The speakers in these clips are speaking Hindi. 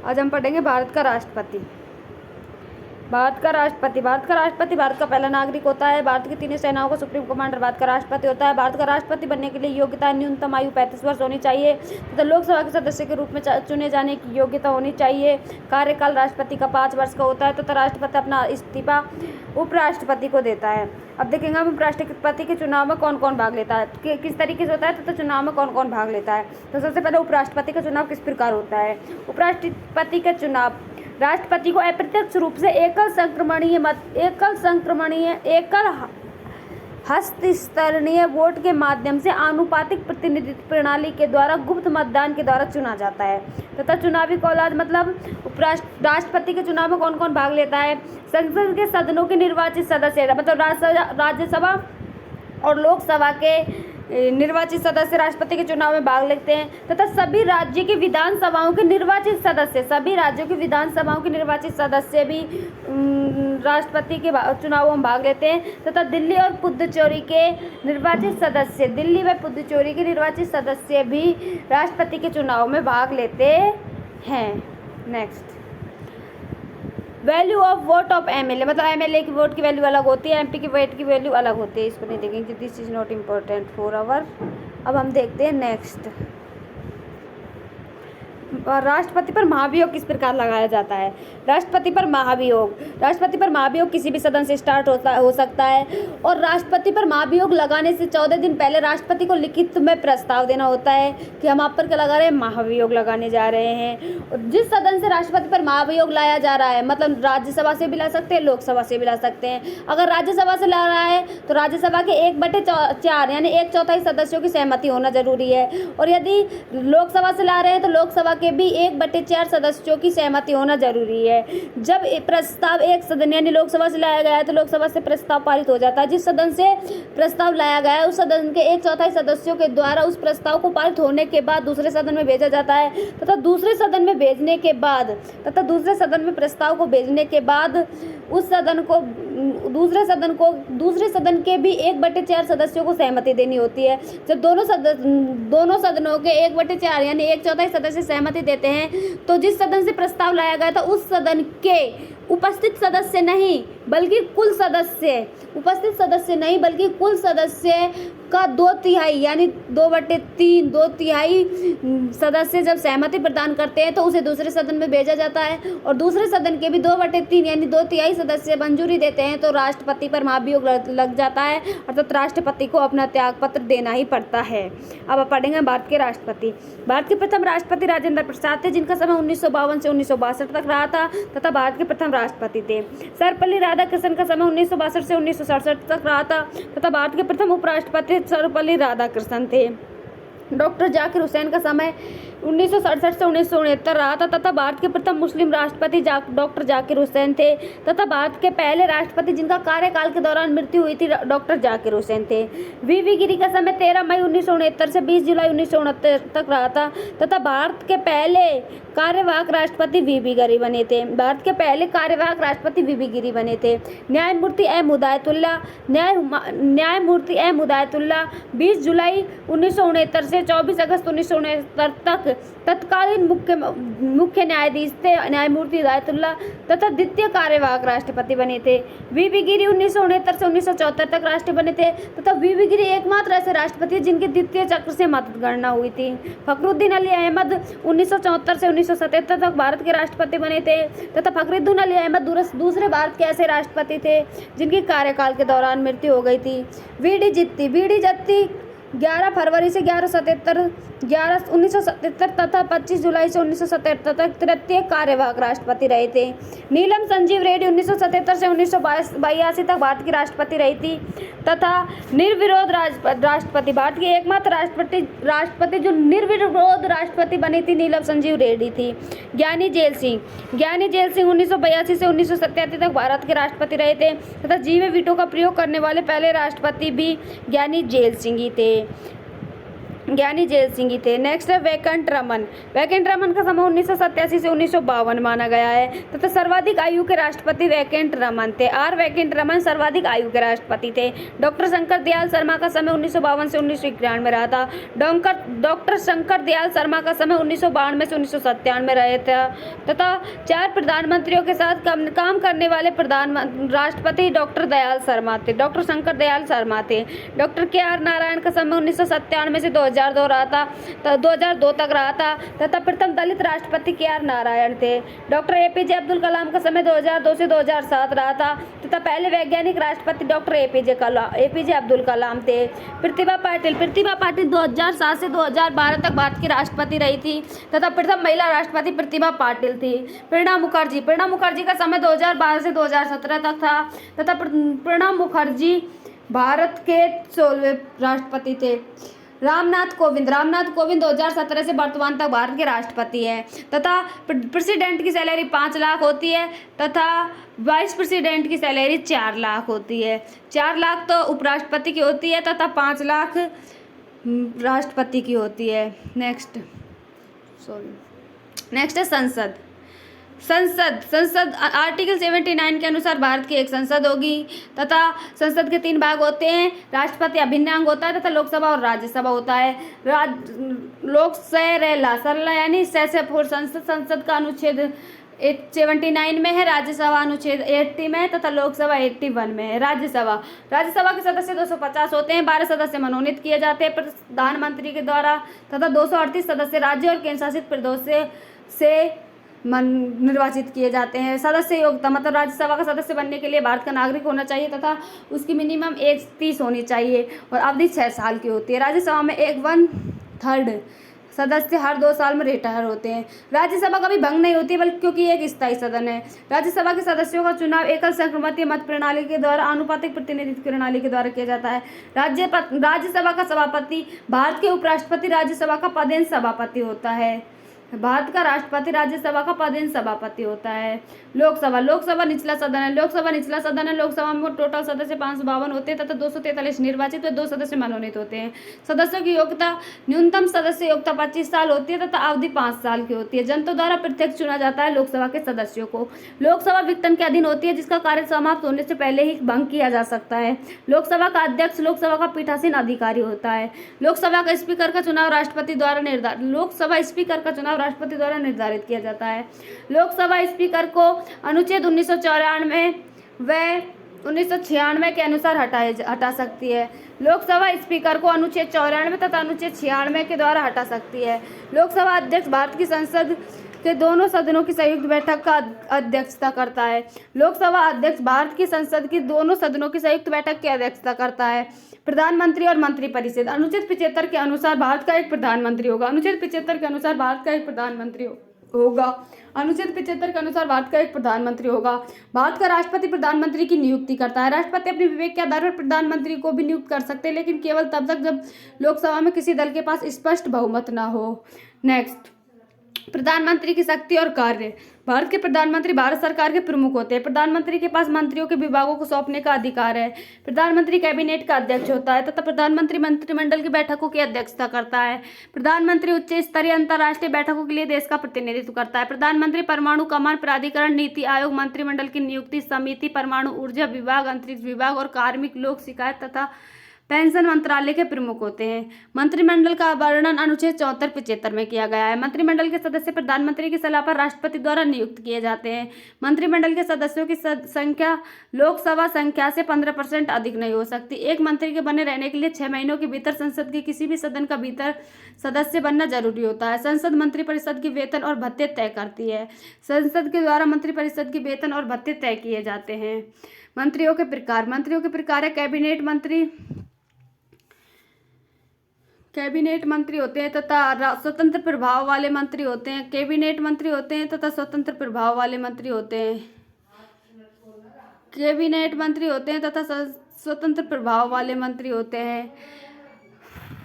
आज हम पढ़ेंगे भारत का राष्ट्रपति। भारत का राष्ट्रपति भारत का पहला नागरिक होता है। भारत की तीनों सेनाओं का सुप्रीम कमांडर भारत का राष्ट्रपति होता है। भारत का राष्ट्रपति बनने के लिए योग्यता न्यूनतम आयु 35 वर्ष होनी चाहिए तथा लोकसभा के सदस्य के रूप में चुने जाने की योग्यता होनी चाहिए। कार्यकाल राष्ट्रपति का 5 वर्ष का होता है तथा राष्ट्रपति अपना इस्तीफा उपराष्ट्रपति को देता है। अब देखेंगे हम उपराष्ट्रपति के चुनाव में कौन कौन भाग लेता है, किस तरीके से होता है तथा चुनाव में कौन कौन भाग लेता है। तो सबसे पहले उपराष्ट्रपति का चुनाव किस प्रकार होता है। उपराष्ट्रपति का चुनाव राष्ट्रपति को अप्रत्यक्ष रूप से एकल हस्तस्तरीय वोट के माध्यम से आनुपातिक प्रतिनिधित्व प्रणाली के द्वारा गुप्त मतदान के द्वारा चुना जाता है तथा चुनावी कौलाद मतलब राष्ट्रपति के चुनाव में कौन कौन भाग लेता है। संसद के सदनों के निर्वाचित सदस्य मतलब राज्यसभा और लोकसभा के निर्वाचित सदस्य राष्ट्रपति के चुनाव में भाग लेते हैं तथा सभी राज्यों की विधानसभाओं के निर्वाचित सदस्य भी राष्ट्रपति के चुनावों में भाग लेते हैं तथा दिल्ली और पुदुचेरी के निर्वाचित सदस्य भी राष्ट्रपति के चुनाव में भाग लेते हैं। Next, value of vote of MLA मतलब एमएलए की वोट की वैल्यू अलग होती है, एमपी की वोट की वैल्यू अलग होती है। इसको नहीं देखेंगे, this is not important for our. अब हम देखते हैं नेक्स्ट, राष्ट्रपति पर महाभियोग किस प्रकार लगाया जाता है। राष्ट्रपति पर महाभियोग किसी भी सदन से स्टार्ट हो सकता है और राष्ट्रपति पर महाभियोग लगाने से 14 दिन पहले राष्ट्रपति को लिखित में प्रस्ताव देना होता है कि हम आप पर क्या लगा रहे हैं, महाभियोग लगाने जा रहे हैं। और जिस सदन से राष्ट्रपति पर महाभियोग लाया जा रहा है मतलब राज्यसभा से भी ला सकते हैं, लोकसभा से भी ला सकते हैं। अगर राज्यसभा से ला रहा है तो राज्यसभा के 1/4 यानी 1/4 सदस्यों की सहमति होना जरूरी है और यदि लोकसभा से ला रहे हैं तो लोकसभा के भी 1/4 सदस्यों की सहमति होना जरूरी है। जब प्रस्ताव एक सदन यानी लोकसभा से लाया गया है तो लोकसभा से प्रस्ताव पारित हो जाता है। जिस सदन से प्रस्ताव लाया गया है उस सदन के 1/4 सदस्यों के द्वारा उस प्रस्ताव को पारित होने के बाद दूसरे सदन में भेजा जाता है तथा दूसरे सदन में प्रस्ताव को भेजने के बाद उस सदन को दूसरे सदन के भी 1/4 सदस्यों को सहमति देनी होती है। जब दोनों सदनों के 1/4 यानी 1/4 सदस्य सहमति देते हैं तो जिस सदन से प्रस्ताव लाया गया था उस सदन के उपस्थित सदस्य नहीं बल्कि कुल सदस्य का 2/3 यानी 2/3 सदस्य जब सहमति प्रदान करते हैं तो उसे दूसरे सदन में भेजा जाता है और दूसरे सदन के भी 2/3 यानी 2/3 सदस्य मंजूरी देते हैं तो राष्ट्रपति पर महाभियोग लग जाता है अर्थात राष्ट्रपति को अपना त्यागपत्र देना ही पड़ता है। अब पढ़ेंगे भारत के राष्ट्रपति। भारत के प्रथम राष्ट्रपति राजेंद्र प्रसाद थे जिनका समय 1952 से 1962 तक रहा था तथा भारत के प्रथम राष्ट्रपति थे। सर्वपल्ली राधाकृष्णन का समय 1962 से 1967 तक रहा था तथा भारत के प्रथम उपराष्ट्रपति सर्वपल्ली राधाकृष्णन थे। डॉक्टर जाकिर हुसैन का समय 1967 से 1969 रहा था तथा भारत के प्रथम मुस्लिम राष्ट्रपति डॉक्टर जाकिर हुसैन थे तथा भारत के पहले राष्ट्रपति जिनका कार्यकाल के दौरान मृत्यु हुई थी डॉक्टर जाकिर हुसैन थे। वीवी गिरी का समय 13 मई 1969 से 20 जुलाई 1969 तक रहा था तथा भारत के पहले कार्यवाहक राष्ट्रपति वीवी गिरी बने थे। न्यायमूर्ति एम हिदायतुल्ला 20 जुलाई 1969 से 24 अगस्त 1969 तक तत्कालीन मुख्य न्यायाधीश थे। न्यायमूर्ति हिदायतुल्ला तथा द्वितीय कार्यवाहक राष्ट्रपति बने थे। वीवी गिरी 1969 से 1974 तक राष्ट्रपति बने थे तथा वीवी गिरी एकमात्र ऐसे राष्ट्रपति जिनके द्वितीय चक्र से मतगणना हुई थी। फखरुद्दीन अली अहमद 1974 से 1977 तक भारत के राष्ट्रपति बने थे तथा फखरुद्दीन अली अहमद दूसरे भारत के ऐसे राष्ट्रपति थे जिनकी कार्यकाल के दौरान मृत्यु हो गई थी। वीडी जत्ती 11 फरवरी से 1977 तथा 25 जुलाई से 1977 तक तृतीय कार्यवाहक राष्ट्रपति रहे थे। नीलम संजीव रेड्डी 1977 से 1982 तक भारत की राष्ट्रपति रही थी तथा निर्विरोध राष्ट्रपति भारत की एकमात्र राष्ट्रपति जो निर्विरोध राष्ट्रपति बनी थी नीलम संजीव रेड्डी थी। ज्ञानी जेल सिंह 1982 से 1987 तक भारत के राष्ट्रपति रहे थे तथा जी में वीटो का प्रयोग करने वाले पहले राष्ट्रपति भी ज्ञानी जेल सिंह ही थे। ज्ञानी जैल सिंह ही थे। नेक्स्ट है वैकंठ रमन। वैकंठ रमन का समय 1987 से 1952 माना गया है तथा सर्वाधिक आयु के राष्ट्रपति वैकंठ रमन थे। आर वैकंठ रमन सर्वाधिक आयु के राष्ट्रपति थे। डॉक्टर शंकर दयाल शर्मा का समय 1952 से 1991 में रहा था। डॉक्टर शंकर दयाल शर्मा का समय 1992 से 1997 में रहे थे तथा 4 प्रधानमंत्रियों के साथ काम करने वाले राष्ट्रपति डॉक्टर दयाल शर्मा थे, डॉक्टर शंकर दयाल शर्मा थे। डॉक्टर KR नारायण का समय 1997 से 2002 रहा था, 2002 तक रहा था तथा प्रथम दलित राष्ट्रपति KR नारायण थे। डॉक्टर APJ अब्दुल कलाम का समय 2002 से 2007 रहा था तथा पहले वैज्ञानिक राष्ट्रपति डॉक्टर APJ अब्दुल कलाम थे। प्रतिभा पाटिल 2007 से 2012 तक भारत की राष्ट्रपति रही थी तथा प्रथम महिला राष्ट्रपति प्रतिभा पाटिल थी। प्रणब मुखर्जी का समय 2012 से 2017 तक था तथा प्रणब मुखर्जी भारत के 16वें राष्ट्रपति थे। रामनाथ कोविंद 2017 से वर्तमान तक भारत के राष्ट्रपति हैं तथा प्रेसिडेंट की सैलरी 5 लाख होती है तथा वाइस प्रेसिडेंट की सैलरी 4 लाख होती है। 4 लाख तो उपराष्ट्रपति की होती है तथा 5 लाख राष्ट्रपति की होती है। नेक्स्ट है संसद आर्टिकल 79 के अनुसार भारत की एक संसद होगी तथा संसद के 3 भाग होते हैं। राष्ट्रपति अभिन्न अंग होता है तथा लोकसभा और राज्यसभा होता है। सरला यानी संसद का अनुच्छेद 79 में है, राज्यसभा अनुच्छेद 80 में है तथा लोकसभा 81 में है। राज्यसभा के सदस्य 250 होते हैं। 12 सदस्य मनोनीत किए जाते हैं प्रधानमंत्री के द्वारा तथा 238 सदस्य राज्य और केंद्र शासित प्रदेशों से निर्वाचित किए जाते हैं। सदस्य योग्यता मतलब राज्यसभा का सदस्य बनने के लिए भारत का नागरिक होना चाहिए तथा उसकी मिनिमम एज 30 होनी चाहिए और अवधि 6 साल की होती है। राज्यसभा में 1/3 सदस्य हर 2 साल में रिटायर होते हैं। राज्यसभा कभी भंग नहीं होती बल्कि क्योंकि एक स्थायी सदन है। राज्यसभा के सदस्यों का चुनाव एकल संक्रमतीय मत प्रणाली के द्वारा आनुपातिक प्रतिनिधित्व प्रणाली के द्वारा किया जाता है। राज्यसभा का सभापति भारत के उपराष्ट्रपति राज्यसभा का पदेन सभापति होता है। भारत का राष्ट्रपति राज्यसभा का पदेन सभापति होता है। लोकसभा निचला सदन है। लोकसभा में टोटल सदस्य 552 होते हैं तथा 243 निर्वाचित व 2 सदस्य मनोनीत होते हैं। सदस्यों की योग्यता न्यूनतम सदस्य योग्यता 25 साल होती है तथा अवधि 5 साल की होती है। जनता द्वारा प्रत्यक्ष चुना जाता है। लोकसभा के सदस्यों को लोकसभा विघटन के अधीन होती है जिसका कार्य समाप्त होने से पहले ही भंग किया जा सकता है। लोकसभा का अध्यक्ष लोकसभा का पीठासीन अधिकारी होता है। लोकसभा स्पीकर का चुनाव राष्ट्रपति द्वारा निर्धारित किया जाता है। लोकसभा स्पीकर को अनुच्छेद 1994 व 1996 के अनुसार हटा सकती है। लोकसभा स्पीकर को अनुच्छेद 94 तथा अनुच्छेद 96 के द्वारा हटा सकती है। लोकसभा अध्यक्ष भारत की संसद के दोनों सदनों की संयुक्त बैठक का अध्यक्षता करता है। लोकसभा अध्यक्ष भारत की संसद की दोनों सदनों की संयुक्त बैठक की अध्यक्षता करता है। प्रधानमंत्री और मंत्रिपरिषद अनुच्छेद 75 के अनुसार भारत का एक प्रधानमंत्री होगा। अनुच्छेद 75 के अनुसार भारत का एक प्रधानमंत्री होगा। भारत का राष्ट्रपति प्रधानमंत्री की नियुक्ति करता है। राष्ट्रपति अपने विवेक के आधार पर प्रधानमंत्री को भी नियुक्त कर सकते हैं लेकिन केवल तब तक जब लोकसभा में किसी दल के पास स्पष्ट बहुमत न हो। नेक्स्ट, प्रधानमंत्री की शक्ति और कार्य। भारत के प्रधानमंत्री भारत सरकार के प्रमुख होते हैं। प्रधानमंत्री के पास मंत्रियों के विभागों को सौंपने का अधिकार है। प्रधानमंत्री कैबिनेट का अध्यक्ष होता है तथा प्रधानमंत्री मंत्रिमंडल की बैठकों की अध्यक्षता करता है। प्रधानमंत्री उच्च स्तरीय अंतर्राष्ट्रीय बैठकों के लिए देश का प्रतिनिधित्व करता है। प्रधानमंत्री परमाणु कमान प्राधिकरण, नीति आयोग, मंत्रिमंडल की नियुक्ति समिति, परमाणु ऊर्जा विभाग, अंतरिक्ष विभाग और कार्मिक, लोक शिकायत तथा पेंशन मंत्रालय के प्रमुख होते हैं। मंत्रिमंडल का वर्णन अनुच्छेद 74-75 में किया गया है। मंत्रिमंडल के सदस्य प्रधानमंत्री की सलाह पर राष्ट्रपति द्वारा नियुक्त किए जाते हैं। मंत्रिमंडल के सदस्यों की संख्या लोकसभा संख्या से 15% अधिक नहीं हो सकती। एक मंत्री के बने रहने के लिए 6 महीनों के भीतर संसद के किसी भी सदन का भीतर सदस्य बनना जरूरी होता है। संसद मंत्रिपरिषद की वेतन और भत्ते तय करती है। संसद के द्वारा मंत्रिपरिषद की वेतन और भत्ते तय किए जाते हैं। मंत्रियों के प्रकार है कैबिनेट मंत्री होते हैं तथा स्वतंत्र प्रभाव वाले मंत्री होते हैं। कैबिनेट मंत्री होते हैं तथा स्वतंत्र प्रभाव वाले मंत्री होते हैं। कैबिनेट मंत्री होते हैं तथा स्वतंत्र प्रभाव वाले मंत्री होते हैं।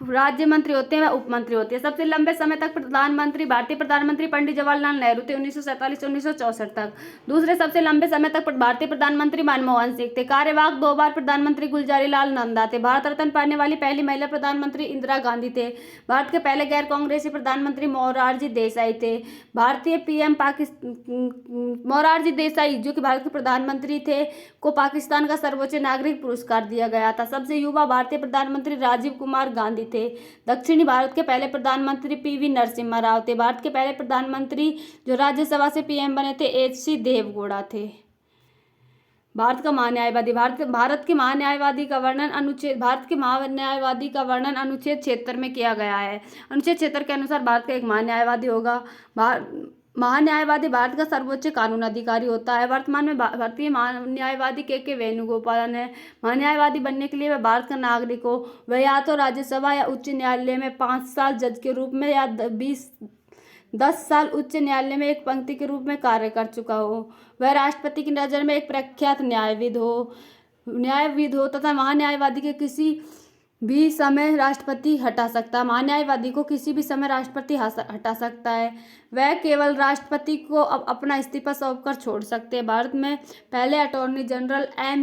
राज्य मंत्री होते हैं वह उप मंत्री होते हैं। सबसे लंबे समय तक प्रधानमंत्री भारतीय प्रधानमंत्री पंडित जवाहरलाल नेहरू थे 1947 से 1964 तक। दूसरे सबसे लंबे समय तक भारतीय प्रधानमंत्री मनमोहन सिंह थे। कार्यवाहक 2 बार प्रधानमंत्री गुलजारीलाल नंदा थे। भारत रत्न पाने वाली पहली महिला प्रधानमंत्री इंदिरा गांधी थे। भारत के पहले गैर कांग्रेसी प्रधानमंत्री मोरारजी देसाई थे। भारतीय पीएम मोरारजी देसाई जो कि भारत के प्रधानमंत्री थे को पाकिस्तान का सर्वोच्च नागरिक पुरस्कार दिया गया था। सबसे युवा भारतीय प्रधानमंत्री राजीव कुमार गांधी थे। दक्षिणी भारत के पहले प्रधानमंत्री पीवी नरसिम्हा राव थे। भारत के पहले प्रधानमंत्री जो राज्यसभा से पीएम बने थे एच.सी. देवेगौड़ा थे। भारत के महान्यायवादी का वर्णन अनुच्छेद 76 में किया गया है। अनुच्छेद 76 के अनुसार भारत का एक महान्यायवादी होगा। महान्यायवादी भारत का सर्वोच्च कानून अधिकारी होता है। वर्तमान में भारतीय महान्यायवादी के वेणुगोपालन है। महान्यायवादी बनने के लिए वह भारत का नागरिक हो। वह या तो राज्यसभा या उच्च न्यायालय में 5 साल जज के रूप में या 10 साल उच्च न्यायालय में एक पंक्ति के रूप में कार्य कर चुका हो। वह राष्ट्रपति की नज़र में एक प्रख्यात न्यायविद हो तथा महान्यायवादी के किसी भी समय राष्ट्रपति हटा सकता। महान्यायवादी को किसी भी समय राष्ट्रपति हटा सकता है। वह केवल राष्ट्रपति को अपना इस्तीफा सौंपकर छोड़ सकते हैं। भारत में पहले अटॉर्नी जनरल एम